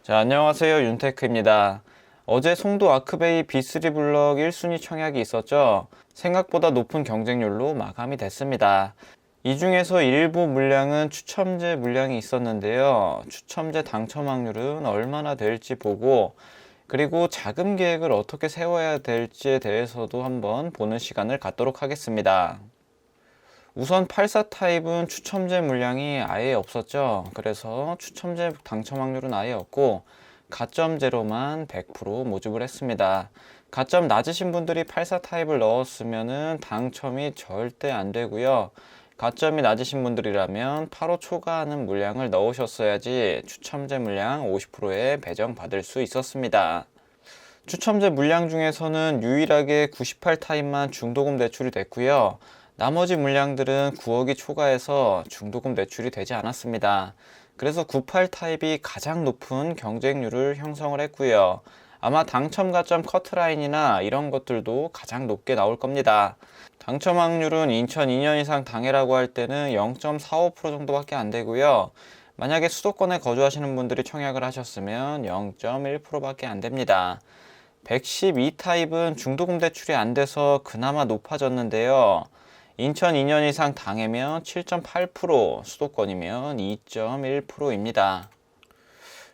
자, 안녕하세요. 윤테크입니다. 어제 송도 아크베이 B3 블럭 1순위 청약이 있었죠. 생각보다 높은 경쟁률로 마감이 됐습니다. 이 중에서 일부 물량은 추첨제 물량이 있었는데요. 추첨제 당첨 확률은 얼마나 될지 보고, 그리고 자금 계획을 어떻게 세워야 될지에 대해서도 한번 보는 시간을 갖도록 하겠습니다. 우선 84 타입은 추첨제 물량이 아예 없었죠. 그래서 추첨제 당첨 확률은 아예 없고 가점 제로만 100% 모집을 했습니다. 가점 낮으신 분들이 84 타입을 넣었으면 당첨이 절대 안 되고요. 가점이 낮으신 분들이라면 85 초과하는 물량을 넣으셨어야지 추첨제 물량 50%에 배정받을 수 있었습니다. 추첨제 물량 중에서는 유일하게 98 타입만 중도금 대출이 됐고요. 나머지 물량들은 9억이 초과해서 중도금 대출이 되지 않았습니다. 그래서 98 타입이 가장 높은 경쟁률을 형성을 했고요. 아마 당첨 가점 커트라인이나 이런 것들도 가장 높게 나올 겁니다. 당첨 확률은 인천 2년 이상 당해라고 할 때는 0.45% 정도밖에 안 되고요. 만약에 수도권에 거주하시는 분들이 청약을 하셨으면 0.1%밖에 안 됩니다. 112 타입은 중도금 대출이 안 돼서 그나마 높아졌는데요. 인천 2년 이상 당해면 7.8%, 수도권이면 2.1%입니다.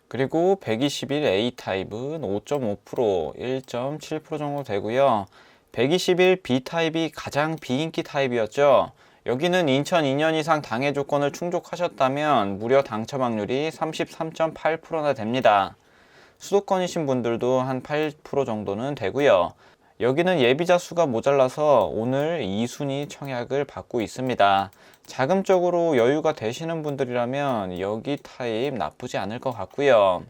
그리고 121A 타입은 5.5%, 1.7% 정도 되고요. 121B 타입이 가장 비인기 타입이었죠. 여기는 인천 2년 이상 당해 조건을 충족하셨다면 무려 당첨 확률이 33.8%나 됩니다. 수도권이신 분들도 한 8% 정도는 되고요. 여기는 예비자 수가 모자라서 오늘 2순위 청약을 받고 있습니다. 자금적으로 여유가 되시는 분들이라면 여기 타입 나쁘지 않을 것 같고요.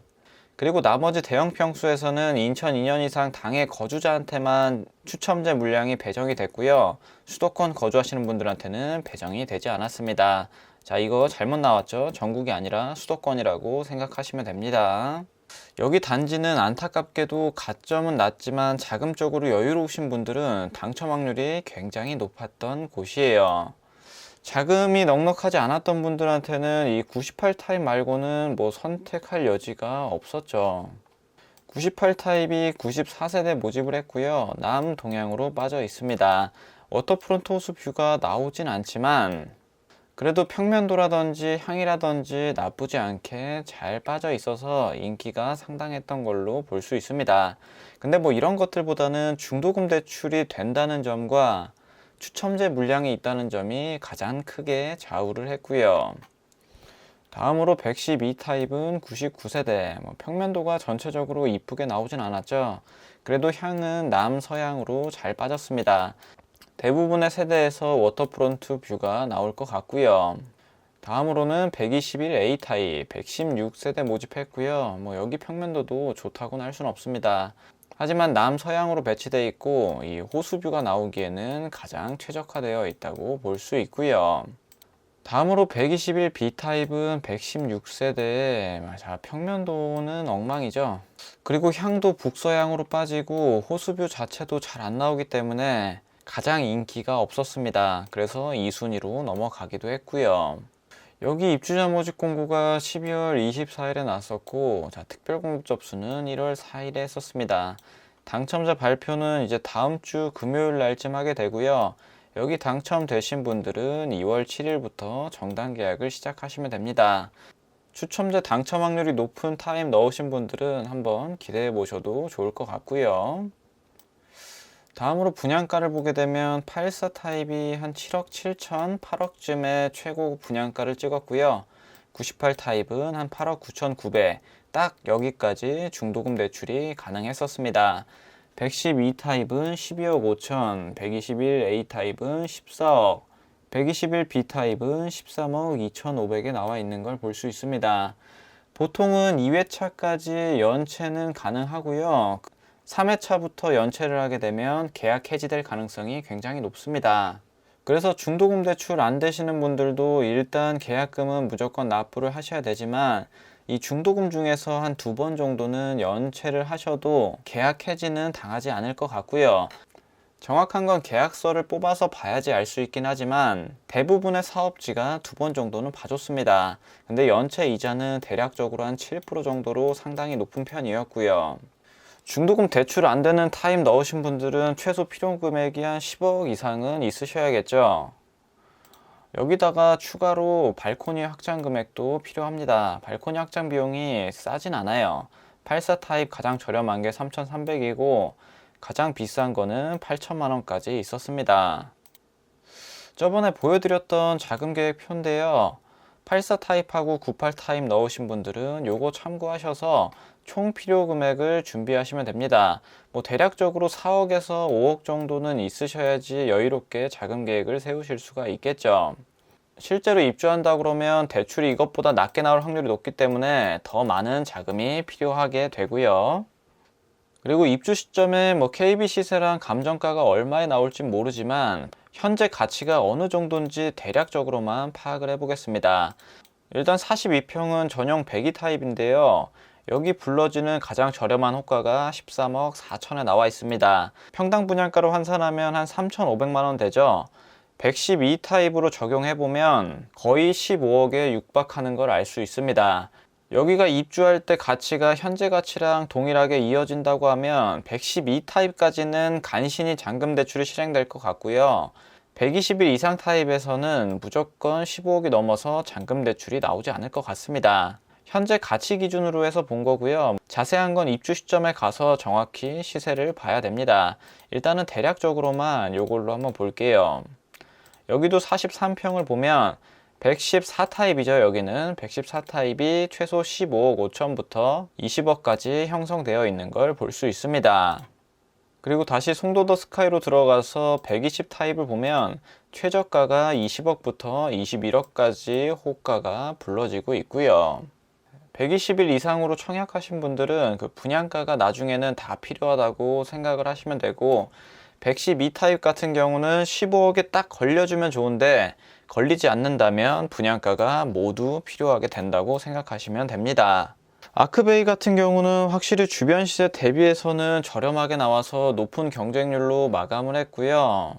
그리고 나머지 대형 평수에서는 인천 2년 이상 당해 거주자한테만 추첨제 물량이 배정이 됐고요. 수도권 거주하시는 분들한테는 배정이 되지 않았습니다. 자, 이거 잘못 나왔죠? 전국이 아니라 수도권이라고 생각하시면 됩니다. 여기 단지는 안타깝게도 가점은 낮지만 자금적으로 여유로우신 분들은 당첨 확률이 굉장히 높았던 곳이에요. 자금이 넉넉하지 않았던 분들한테는 이 98 타입 말고는 뭐 선택할 여지가 없었죠. 98 타입이 94세대 모집을 했고요. 남동향으로 빠져 있습니다. 워터프론트 호수 뷰가 나오진 않지만 그래도 평면도라든지 향이라든지 나쁘지 않게 잘 빠져 있어서 인기가 상당했던 걸로 볼 수 있습니다. 근데 뭐 이런 것들보다는 중도금 대출이 된다는 점과 추첨제 물량이 있다는 점이 가장 크게 좌우를 했고요. 다음으로 112 타입은 99세대, 평면도가 전체적으로 이쁘게 나오진 않았죠. 그래도 향은 남서향으로 잘 빠졌습니다. 대부분의 세대에서 워터프론트 뷰가 나올 것 같고요. 다음으로는 121A 타입 116세대 모집했고요. 여기 평면도도 좋다고는 할 수는 없습니다. 하지만 남서향으로 배치되어 있고 이 호수뷰가 나오기에는 가장 최적화되어 있다고 볼 수 있고요. 다음으로 121B 타입은 116세대, 자, 평면도는 엉망이죠. 그리고 향도 북서향으로 빠지고 호수뷰 자체도 잘 안 나오기 때문에 가장 인기가 없었습니다. 그래서 2순위로 넘어가기도 했고요. 여기 입주자 모집 공고가 12월 24일에 났었고, 자, 특별 공급 접수는 1월 4일에 했었습니다. 당첨자 발표는 이제 다음 주 금요일 날쯤 하게 되고요. 여기 당첨되신 분들은 2월 7일부터 정당 계약을 시작하시면 됩니다. 추첨자 당첨 확률이 높은 타입 넣으신 분들은 한번 기대해 보셔도 좋을 것 같고요. 다음으로 분양가를 보게 되면 84 타입이 한 7억 7천, 8억쯤에 최고 분양가를 찍었고요. 98 타입은 한 8억 9천9백, 딱 여기까지 중도금 대출이 가능했었습니다. 112 타입은 12억 5천, 121A 타입은 14억, 121B 타입은 13억 2천5백에 나와 있는 걸 볼 수 있습니다. 보통은 2회차까지 연체는 가능하고요. 3회차부터 연체를 하게 되면 계약 해지될 가능성이 굉장히 높습니다. 그래서 중도금 대출 안 되시는 분들도 일단 계약금은 무조건 납부를 하셔야 되지만 이 중도금 중에서 한 2번 정도는 연체를 하셔도 계약 해지는 당하지 않을 것 같고요. 정확한 건 계약서를 뽑아서 봐야지 알 수 있긴 하지만 대부분의 사업지가 2번 정도는 봐줬습니다. 근데 연체 이자는 대략적으로 한 7% 정도로 상당히 높은 편이었고요. 중도금 대출 안 되는 타입 넣으신 분들은 최소 필요 금액이 한 10억 이상은 있으셔야겠죠. 여기다가 추가로 발코니 확장 금액도 필요합니다. 발코니 확장 비용이 싸진 않아요. 84 타입 가장 저렴한 게 3,300이고 가장 비싼 거는 8천만 원까지 있었습니다. 저번에 보여드렸던 자금 계획 표인데요. 84 타입하고 98 타입 넣으신 분들은 요거 참고하셔서 총 필요 금액을 준비하시면 됩니다. 뭐 대략적으로 4억에서 5억 정도는 있으셔야지 여유롭게 자금 계획을 세우실 수가 있겠죠. 실제로 입주한다 그러면 대출이 이것보다 낮게 나올 확률이 높기 때문에 더 많은 자금이 필요하게 되고요. 그리고 입주 시점에 뭐 KB 시세랑 감정가가 얼마에 나올지 모르지만 현재 가치가 어느 정도인지 대략적으로만 파악을 해보겠습니다. 일단 42평은 전용 배기 타입인데요. 여기 불러지는 가장 저렴한 호가가 13억 4천에 나와 있습니다. 평당 분양가로 환산하면 한 3,500만 원 되죠. 112 타입으로 적용해보면 거의 15억에 육박하는 걸 알 수 있습니다. 여기가 입주할 때 가치가 현재 가치랑 동일하게 이어진다고 하면 112 타입까지는 간신히 잔금 대출이 실행될 것 같고요. 121 이상 타입에서는 무조건 15억이 넘어서 잔금 대출이 나오지 않을 것 같습니다. 현재 가치 기준으로 해서 본 거고요. 자세한 건 입주 시점에 가서 정확히 시세를 봐야 됩니다. 일단은 대략적으로만 이걸로 한번 볼게요. 여기도 43평을 보면 114 타입이죠. 여기는 114 타입이 최소 15억 5천부터 20억까지 형성되어 있는 걸 볼 수 있습니다. 그리고 다시 송도더 스카이로 들어가서 120 타입을 보면 최저가가 20억부터 21억까지 호가가 불러지고 있고요. 120일 이상으로 청약하신 분들은 그 분양가가 나중에는 다 필요하다고 생각을 하시면 되고 112 타입 같은 경우는 15억에 딱 걸려주면 좋은데 걸리지 않는다면 분양가가 모두 필요하게 된다고 생각하시면 됩니다. 아크베이 같은 경우는 확실히 주변 시세 대비해서는 저렴하게 나와서 높은 경쟁률로 마감을 했고요.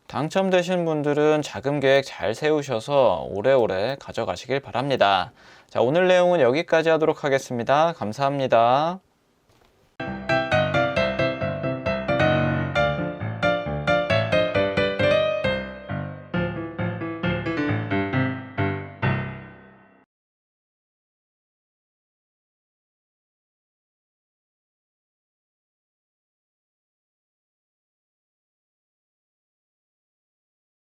당첨되신 분들은 자금 계획 잘 세우셔서 오래오래 가져가시길 바랍니다. 자, 오늘 내용은 여기까지 하도록 하겠습니다. 감사합니다.